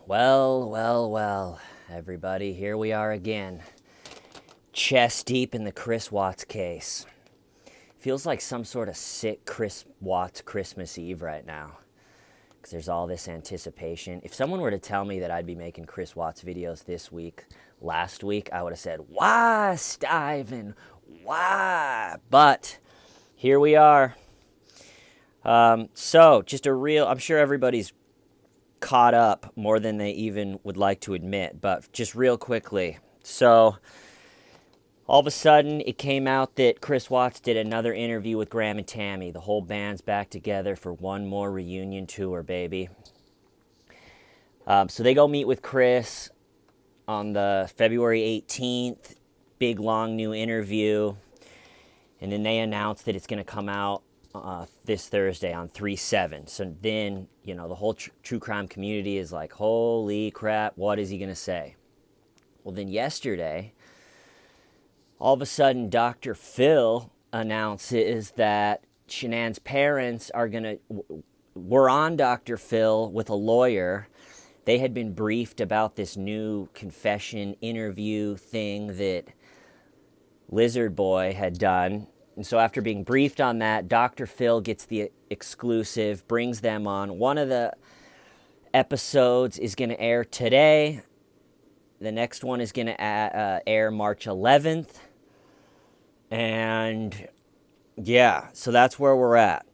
Well, everybody, here we are again. Chest deep in the Chris Watts case. Feels like some sort of sick Chris Watts Christmas Eve right now, because there's all this anticipation. If someone were to tell me that I'd be making Chris Watts videos this week, last week, I would have said, why, Stiven? Why? But here we are. So, just I'm sure everybody's caught up more than they even would like to admit, but just real quickly. So, all of a sudden, it came out that Chris Watts did another interview with Graham and Tammy. The whole band's back together for one more reunion tour, baby. So they go meet with Chris on the February 18th, big, long, new interview. And then they announced that it's going to come out this Thursday on 3/7. So then, the whole true crime community is like, holy crap, what is he going to say? Well, then yesterday, all of a sudden, Dr. Phil announces that Shanann's parents were on Dr. Phil with a lawyer. They had been briefed about this new confession interview thing that Lizard Boy had done. And so after being briefed on that, Dr. Phil gets the exclusive, brings them on. One of the episodes is going to air today. The next one is going to air March 11th. And yeah, so that's where we're at.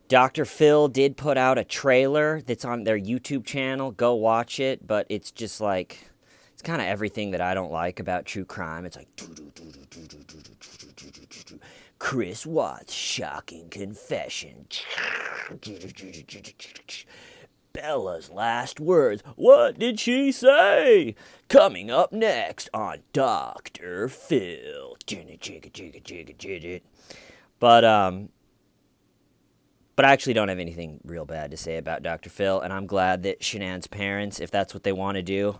Dr. Phil did put out a trailer that's on their YouTube channel. Go watch it, but it's just like, it's kind of everything that I don't like about true crime. It's like, Chris Watts' shocking confession. Bella's last words. What did she say? Coming up next on Dr. Phil. But I actually don't have anything real bad to say about Dr. Phil, and I'm glad that Shanann's parents, if that's what they want to do,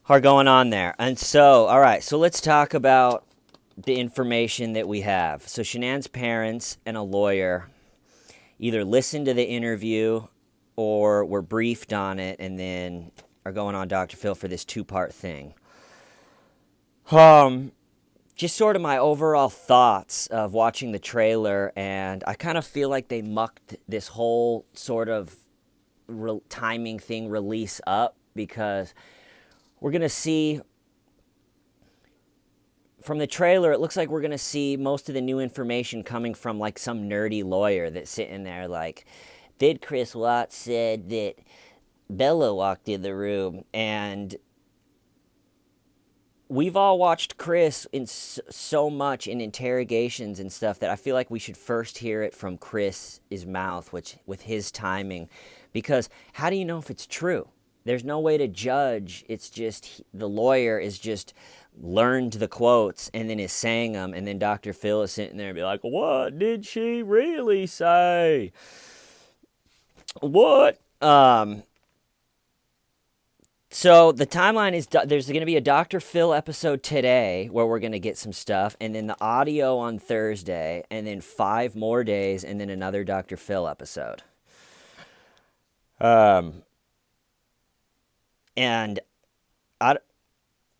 are going on there. And so, all right, so let's talk about the information that we have. So Shanann's parents and a lawyer either listened to the interview or were briefed on it and then are going on Dr. Phil for this two-part thing. Just sort of my overall thoughts of watching the trailer, and I kind of feel like they mucked this whole sort of timing thing release up, because we're going to see, from the trailer, it looks like we're going to see most of the new information coming from like some nerdy lawyer that's sitting there like, did Chris Watts said that Bella walked in the room? And we've all watched Chris in so much in interrogations and stuff that I feel like we should first hear it from Chris's mouth, which with his timing, because how do you know if it's true? There's no way to judge. It's just the lawyer is just learned the quotes and then is saying them, and then Dr. Phil is sitting there and be like, what did she really say? What? So the timeline is there's going to be a Dr. Phil episode today where we're going to get some stuff, and then the audio on Thursday, and then 5 more days, and then another Dr. Phil episode. And I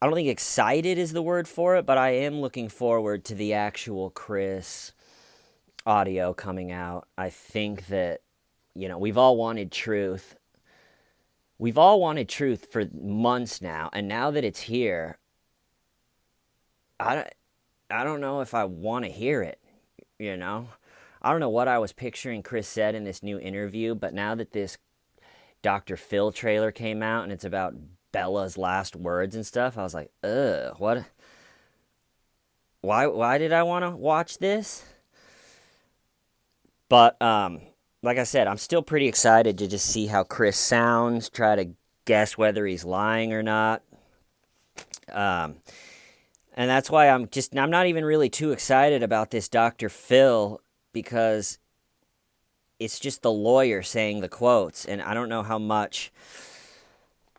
don't think excited is the word for it, but I am looking forward to the actual Chris audio coming out. I think that, we've all wanted truth. We've all wanted truth for months now, and now that it's here, I don't know if I want to hear it, I don't know what I was picturing Chris said in this new interview, but now that this Dr. Phil trailer came out and it's about Bella's last words and stuff, I was like, ugh, what? Why did I want to watch this? But, like I said, I'm still pretty excited to just see how Chris sounds, try to guess whether he's lying or not. And that's why I'm not even really too excited about this Dr. Phil, because it's just the lawyer saying the quotes, and I don't know how much,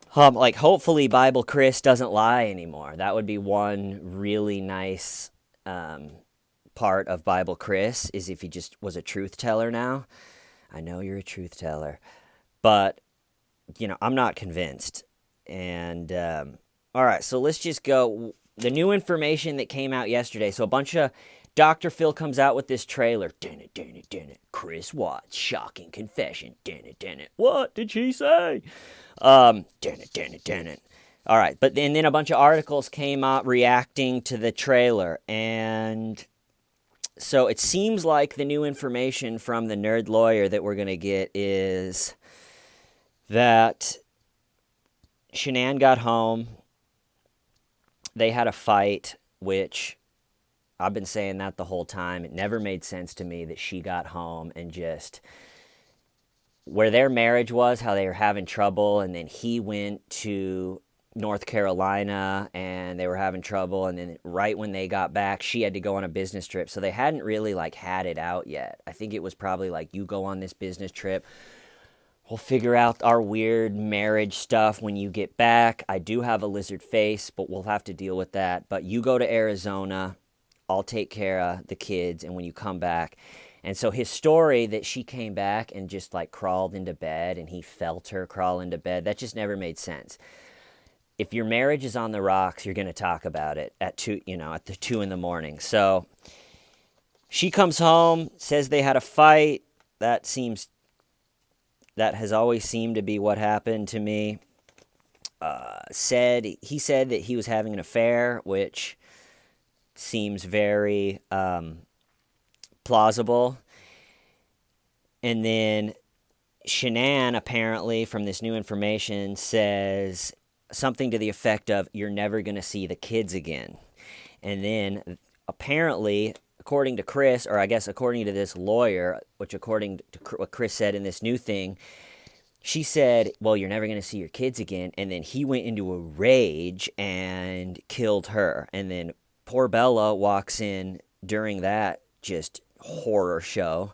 hopefully Bible Chris doesn't lie anymore. That would be one really nice part of Bible Chris, is if he just was a truth teller now. I know you're a truth teller. But, I'm not convinced. And, all right, so let's just go. The new information that came out yesterday. So a bunch of Dr. Phil comes out with this trailer. Dun it, dun it, dun it. Chris Watts, shocking confession. Dun it, dun it. What did she say? Dun it, dun it, dun it. All right, but then a bunch of articles came out reacting to the trailer. And so it seems like the new information from the nerd lawyer that we're going to get is that Shanann got home. They had a fight, which I've been saying that the whole time. It never made sense to me that she got home and just where their marriage was, how they were having trouble, and then he went to North Carolina and they were having trouble, and then right when they got back, she had to go on a business trip. So they hadn't really had it out yet. I think it was probably you go on this business trip. We'll figure out our weird marriage stuff when you get back. I do have a lizard face, but we'll have to deal with that. But you go to Arizona. I'll take care of the kids, and when you come back. And so his story that she came back and just crawled into bed and he felt her crawl into bed, that just never made sense. If your marriage is on the rocks, you're going to talk about it at 2 a.m. So she comes home, says they had a fight. That has always seemed to be what happened to me. He said that he was having an affair, which seems very plausible. And then Shanann, apparently, from this new information, says something to the effect of, "You're never going to see the kids again." And then, apparently, according to Chris, or I guess according to this lawyer, which according to what Chris said in this new thing, she said, "Well, you're never going to see your kids again." And then he went into a rage and killed her. And then poor Bella walks in during that just horror show,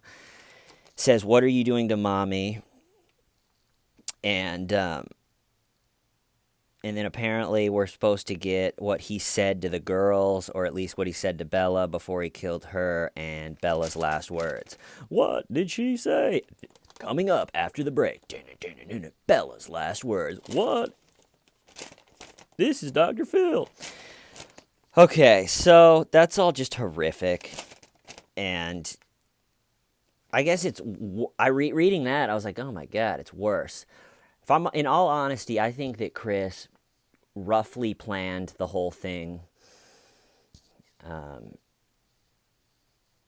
says, "What are you doing to mommy?" And then apparently we're supposed to get what he said to the girls, or at least what he said to Bella before he killed her, and Bella's last words. What did she say? Coming up after the break. Bella's last words. What? This is Dr. Phil. Okay, so that's all just horrific. And I guess reading that, I was like, oh my God, it's worse. If I'm in all honesty, I think that Chris roughly planned the whole thing.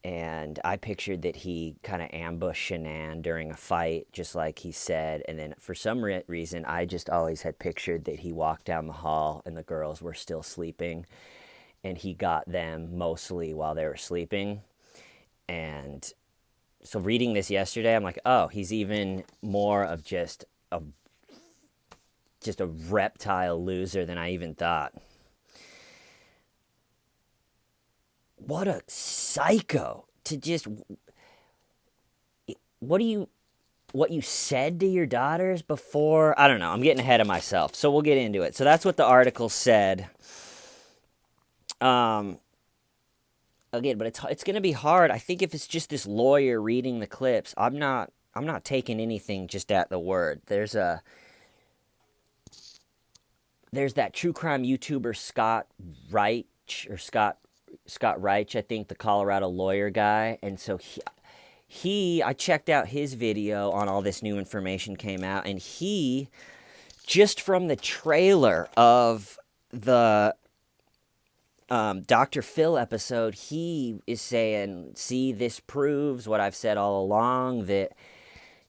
And I pictured that he kind of ambushed Shanann during a fight, just like he said. And then for some reason, I just always had pictured that he walked down the hall and the girls were still sleeping. And he got them mostly while they were sleeping. And so reading this yesterday, I'm like, oh, he's even more of just a reptile loser than I even thought. What a psycho to just what you said to your daughters before. I don't know. I'm getting ahead of myself. So we'll get into it. So that's what the article said. Again, but it's going to be hard. I think if it's just this lawyer reading the clips, I'm not taking anything just at the word. There's that true crime YouTuber Scott Reich, I think, the Colorado lawyer guy. And so I checked out his video on all this new information came out, and he, just from the trailer of the Dr. Phil episode, he is saying, see, this proves what I've said all along, that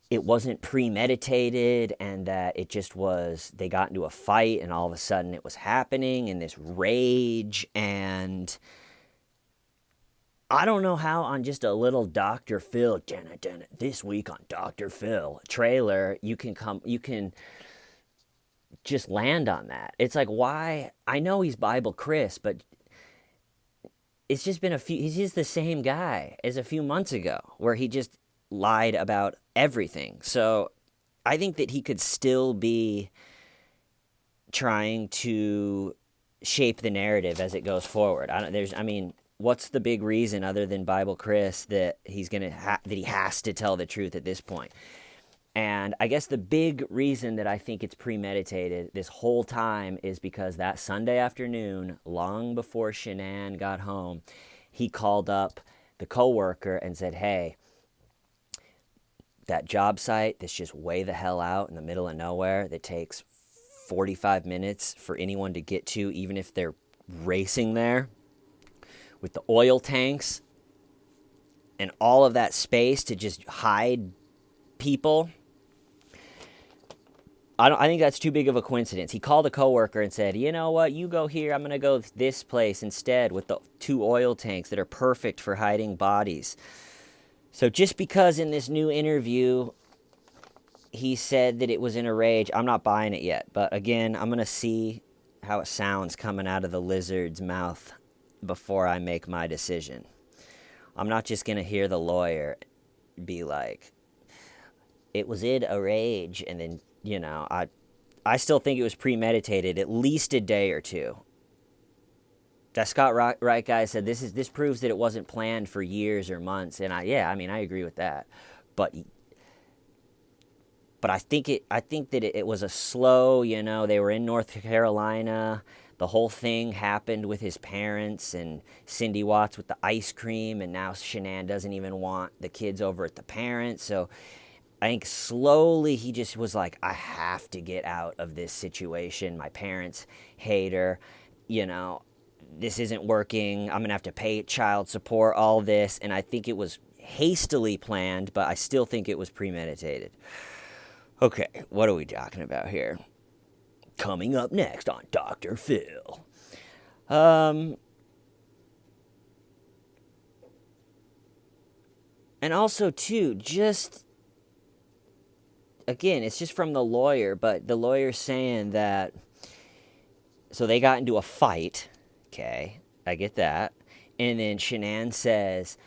it wasn't premeditated and that it just was, they got into a fight and all of a sudden it was happening in this rage. And I don't know how on just a little Dr. Phil, this week on Dr. Phil trailer, you can just land on that. It's like, why? I know he's Bible Chris, but it's just been he's just the same guy as a few months ago where he just lied about everything. So I think that he could still be trying to shape the narrative as it goes forward. what's the big reason other than Bible Chris that he's gonna that he has to tell the truth at this point? And I guess the big reason that I think it's premeditated this whole time is because that Sunday afternoon, long before Shanann got home, he called up the coworker and said, "Hey, that job site that's just way the hell out in the middle of nowhere that takes 45 minutes for anyone to get to, even if they're racing there, with the oil tanks and all of that space to just hide people. I think that's too big of a coincidence." He called a coworker and said, "You know what? You go here. I'm going to go this place instead with the 2 oil tanks that are perfect for hiding bodies." So just because in this new interview he said that it was in a rage, I'm not buying it yet. But again, I'm going to see how it sounds coming out of the lizard's mouth before I make my decision. I'm not just going to hear the lawyer be like, "It was in a rage," and then, I still think it was premeditated, at least a day or two. That Scott Wright guy said this proves that it wasn't planned for years or months, and I agree with that. But I think that it was a slow. They were in North Carolina. The whole thing happened with his parents and Cindy Watts with the ice cream, and now Shanann doesn't even want the kids over at the parents. So I think slowly he just was like, "I have to get out of this situation. My parents hate her. This isn't working. I'm going to have to pay child support, all this." And I think it was hastily planned, but I still think it was premeditated. Okay, what are we talking about here? Coming up next on Dr. Phil. And also, too, just, again, it's just from the lawyer, but the lawyer's saying that, so they got into a fight. Okay, I get that. And then Shanann says,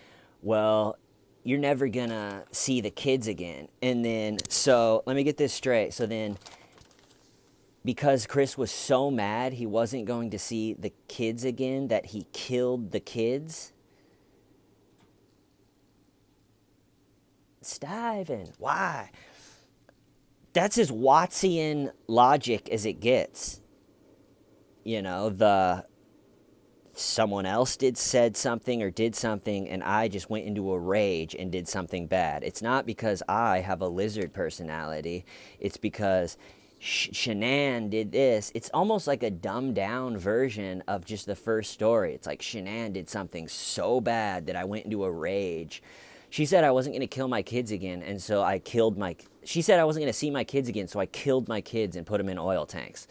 "Well, you're never gonna see the kids again." And then, so let me get this straight. So then, because Chris was so mad he wasn't going to see the kids again, that he killed the kids. Stiven, why? That's as Wattsian logic as it gets. Someone else said something or did something, and I just went into a rage and did something bad. It's not because I have a lizard personality. It's because Shanann did this. It's almost like a dumbed down version of just the first story. It's like Shanann did something so bad that I went into a rage. She said I wasn't going to kill my kids again, and so I killed she said I wasn't going to see my kids again, so I killed my kids and put them in oil tanks.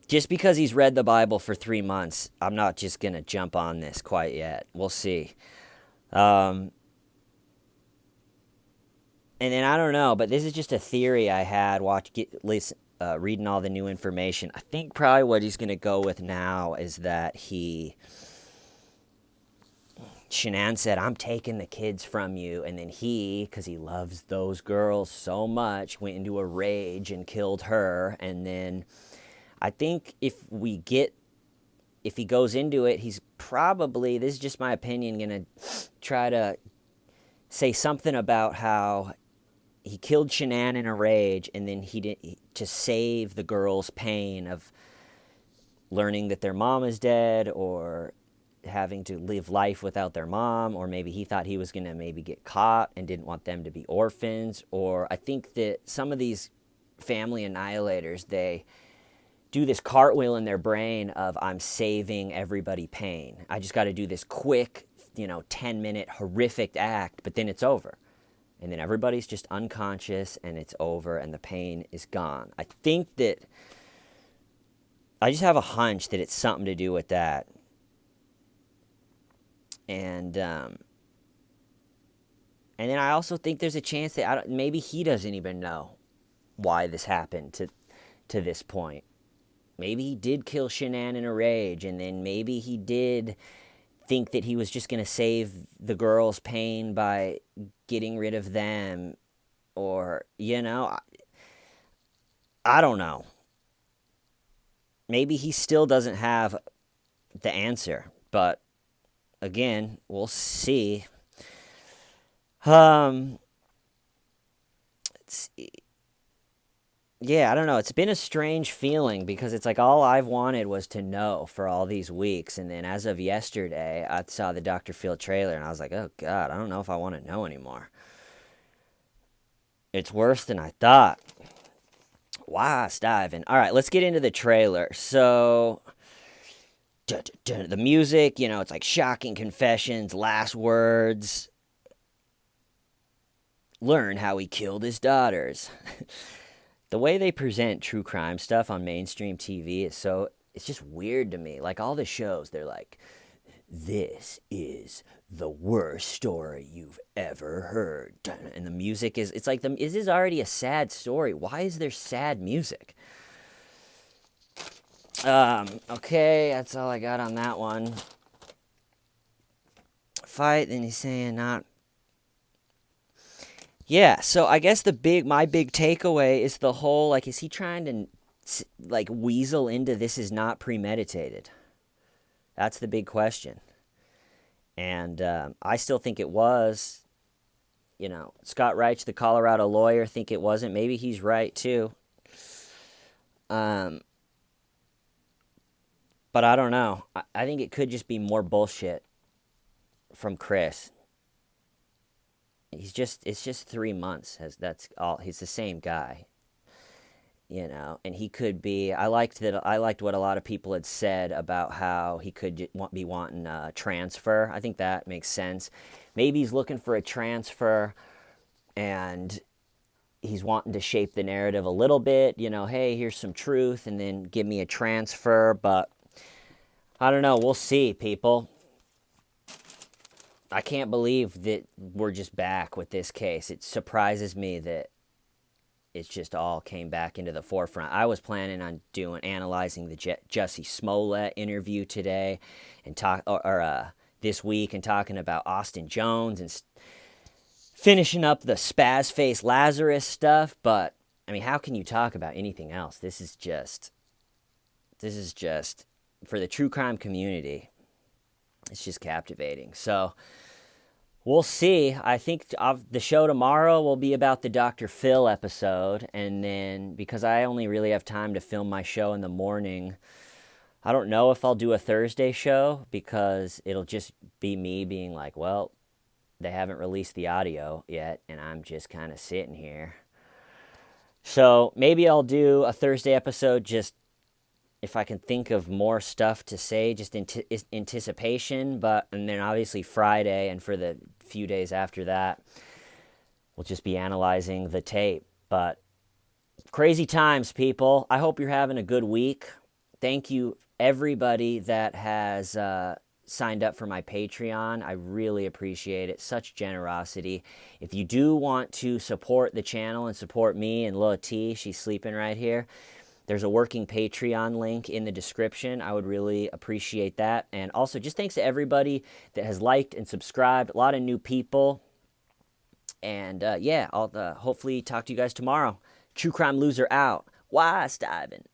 Just because he's read the Bible for 3 months, I'm not just going to jump on this quite yet. We'll see. And then I don't know, but this is just a theory I had reading all the new information. I think probably what he's going to go with now is that Shanann said, "I'm taking the kids from you." And then he, because he loves those girls so much, went into a rage and killed her. And then I think if he goes into it, he's probably, this is just my opinion, going to try to say something about how he killed Shanann in a rage, and then to save the girls' pain of learning that their mom is dead, or having to live life without their mom, or maybe he thought he was going to maybe get caught and didn't want them to be orphans. Or I think that some of these family annihilators, they do this cartwheel in their brain of, "I'm saving everybody pain. I just got to do this quick, 10-minute horrific act, but then it's over." And then everybody's just unconscious and it's over and the pain is gone. I think that, I just have a hunch that it's something to do with that. And then I also think there's a chance that maybe he doesn't even know why this happened to this point. Maybe he did kill Shanann in a rage, and then maybe he did think that he was just going to save the girls' pain by getting rid of them. Or, I don't know. Maybe he still doesn't have the answer. but again, we'll see. Let's see. Yeah, I don't know. It's been a strange feeling because it's like all I've wanted was to know for all these weeks. And then as of yesterday, I saw the Dr. Phil trailer and I was like, oh, God, I don't know if I want to know anymore. It's worse than I thought. Wow, diving. All right, let's get into the trailer. So, the music, it's like shocking confessions, last words. Learn how he killed his daughters. The way they present true crime stuff on mainstream TV it's just weird to me. Like all the shows, they're like, this is the worst story you've ever heard. And the music it's like, this is already a sad story. Why is there sad music? Okay, that's all I got on that one. Fight, then he's saying not. Yeah, so I guess my big takeaway is the whole, like, is he trying to, like, weasel into this is not premeditated? That's the big question. And I still think it was. Scott Reich, the Colorado lawyer, think it wasn't. Maybe he's right, too. But I don't know. I think it could just be more bullshit from Chris. It's just 3 months. That's all. He's the same guy, and he could be. I liked what a lot of people had said about how he could be wanting a transfer. I think that makes sense. Maybe he's looking for a transfer, and he's wanting to shape the narrative a little bit. Hey, here's some truth, and then give me a transfer. But I don't know. We'll see, people. I can't believe that we're just back with this case. It surprises me that it's just all came back into the forefront. I was planning on analyzing the Jussie Smollett interview today and this week and talking about Austin Jones and finishing up the spaz face Lazarus stuff. But I mean, how can you talk about anything else? This is just for the true crime community. It's just captivating. So we'll see. I think the show tomorrow will be about the Dr. Phil episode. And then because I only really have time to film my show in the morning, I don't know if I'll do a Thursday show because it'll just be me being like, well, they haven't released the audio yet. And I'm just kind of sitting here. So maybe I'll do a Thursday episode just if I can think of more stuff to say, just anticipation, and then obviously Friday and for the few days after that, we'll just be analyzing the tape. But crazy times, people. I hope you're having a good week. Thank you, everybody that has signed up for my Patreon. I really appreciate it. Such generosity. If you do want to support the channel and support me and Loa T, she's sleeping right here, there's a working Patreon link in the description. I would really appreciate that. And also, just thanks to everybody that has liked and subscribed. A lot of new people. And I'll hopefully talk to you guys tomorrow. True Crime Loser out. Why, Steven?